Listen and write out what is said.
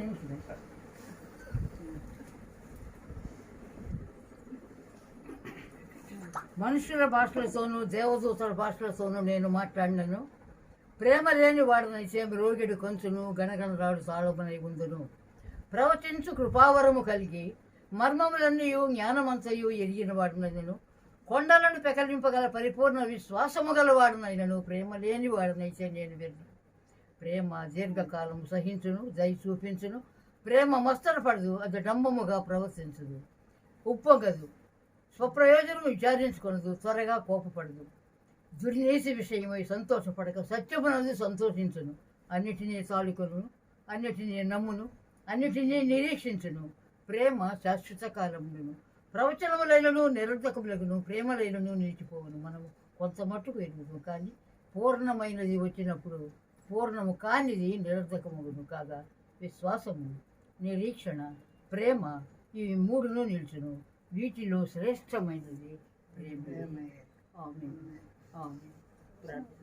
నిమిషం. మనుషుల భాషలతోనూ దేవదూతల భాషలతోనూ నేను మాట్లాడినను, ప్రేమ లేని వాడనైతే రోగిడి కొంచును గణగణరాడు సాలోమనై ఉందును. ప్రవచించు కృపావరము కలిగి మర్మములన్నీ జ్ఞానమంతయు ఎరిగిన వాడినను, కొండలను పెకలింపగల పరిపూర్ణ విశ్వాసము గల వాడినైనను ప్రేమ లేని వాడినైతే నేను వెళ్ళి. ప్రేమ దీర్ఘకాలం సహించును, దయ చూపించును. ప్రేమ మస్తరపడదు, అది డంబముగా ప్రవర్తించదు. ఉప్పొంగదు, స్వప్రయోజనం విచారించుకొనదు, త్వరగా కోపపడదు. దుర్నీతి విషయమై సంతోషపడక సత్యమునందు సంతోషించును. అన్నిటినీ తాళుకొను, అన్నిటినీ నమ్మును, అన్నిటినీ నిరీక్షించును. ప్రేమ శాశ్వత కాలములను. ప్రవచనములైనను నిరర్ధకములగును, ప్రేమలైనను నిలిచిపోవును. మనము కొంత మట్టుకు ఎరుగును, కానీ పూర్ణమైనది వచ్చినప్పుడు పూర్ణము కానిది నిరర్ధకముగును. కాగా విశ్వాసము, నిరీక్షణ, ప్రేమ ఇవి మూడును నిలుచును. వీటిలో శ్రేష్టమైనది ప్రేమ. ఆమేన్. ఆమేన్. ప్రార్థన.